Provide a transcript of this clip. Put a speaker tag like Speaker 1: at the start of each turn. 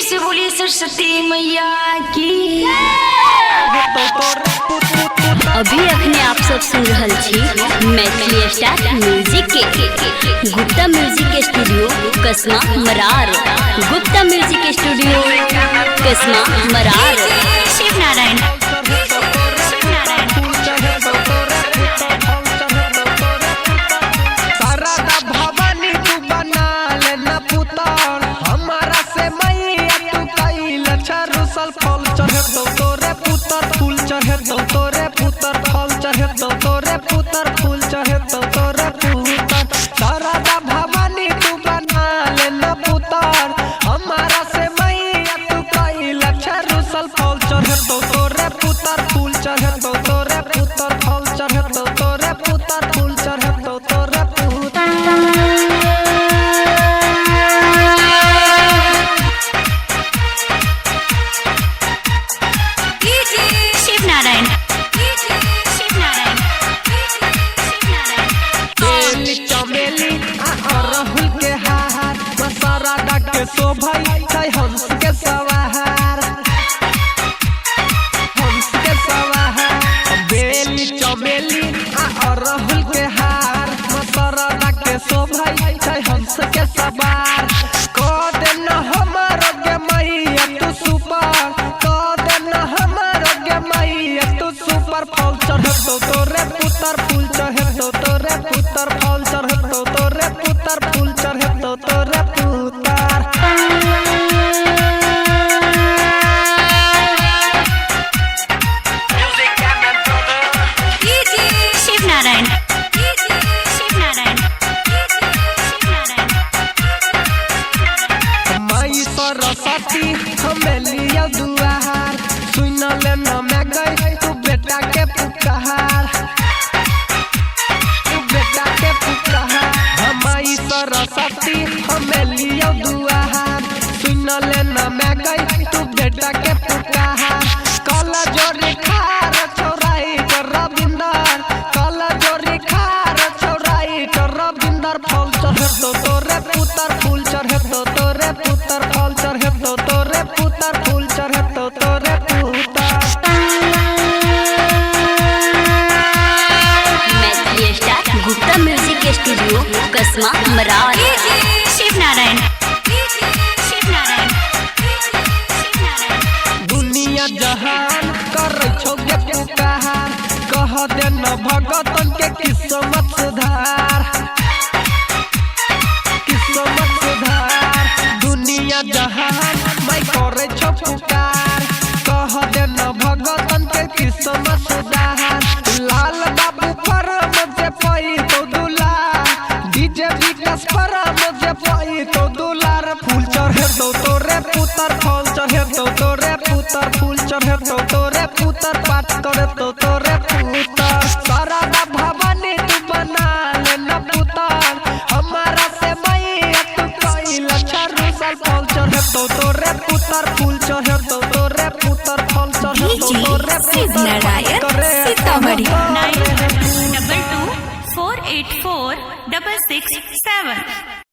Speaker 1: से बोलिए सरस्वती मैया की।
Speaker 2: अभी अखने आप सब सुन रहल छी मैथिली स्टार म्यूजिक के गुप्ता म्यूजिक स्टूडियो कसमा मरार। गुप्ता म्यूजिक स्टूडियो कसमा मरार।
Speaker 1: शिव नारायण
Speaker 3: फल चढ़ेतो तोरे पुतर फूल चढ़ेतो तोरे पुतर फल चढ़ेतो तोरे पुतर फूल चढ़ेतो तोरे पुतर शारदा भवानी तू बना लेना पुतर हमारा से मैया तू कइल छरुसल फल चढ़ेतो तोरे पुतर फूल चढ़ेतो तोरे पुतर फल चढ़ेतो तोरे पुतर फूल चढ़ेतो तोरे शोभाई छै हंस के सवार बेली चमेली आ अरहुल के हार मसरदा के शोभाई छै हंस के सवार क देन हमर गे मैया तू सुपर क देन हमर गे मैया तू सुपर फल चढ़तो तोरे पुतर फूल चढ़तो तोरे पुतर फल चढ़तो तोरे पुतर फूल चढ़तो तोरे पुतर। सरस्वती हमें लिया दुआर सुन लेना मैं गई तू बेटा के पुकार तू बेटा के पुकार हमारी सरस्वती हमें लिया दुआर सुन लेना मैं गई तू बेटा के पुकार कला जोरी खार चौराई कर रविंदर कला जोरी खार चौराई कर रविंदर फल चढ़तो तोरे पुतर फूल चढ़तो तोरे पुतर फल चढ़तो तोरे पुतर फूल चढ़तो तोरे पुतर।
Speaker 2: Maithili star Gupta music studio कसमा मरार।
Speaker 1: शिव नारायण
Speaker 3: दुनिया जहान करे छो गे पुकार कह दे न भगतन के किस्मत सुधार किस्मत सुधार दुनिया जहान मैं करे छो पुकार कह दे न भगतन के किस्मत सुधार लाल बाबू पर मुझे पई तो दुलार डीजे विकास पर मुझे पई तो दुलार फूल चढ़तो तोरे पुतर फल चढ़तो तोरे पुतर फूल चढ़तो तोरे पुतर पाठ करतो तोरे पुतर शारदा भवानी तू बना लेना पुतर हमारा से मैया तू कइल छरुसल फल चढ़तो तोरे पुतर फूल चढ़तो तोरे पुतर फल चढ़तो तोरे
Speaker 1: शिव नारायण सीतामढ़ी
Speaker 4: 9224846667।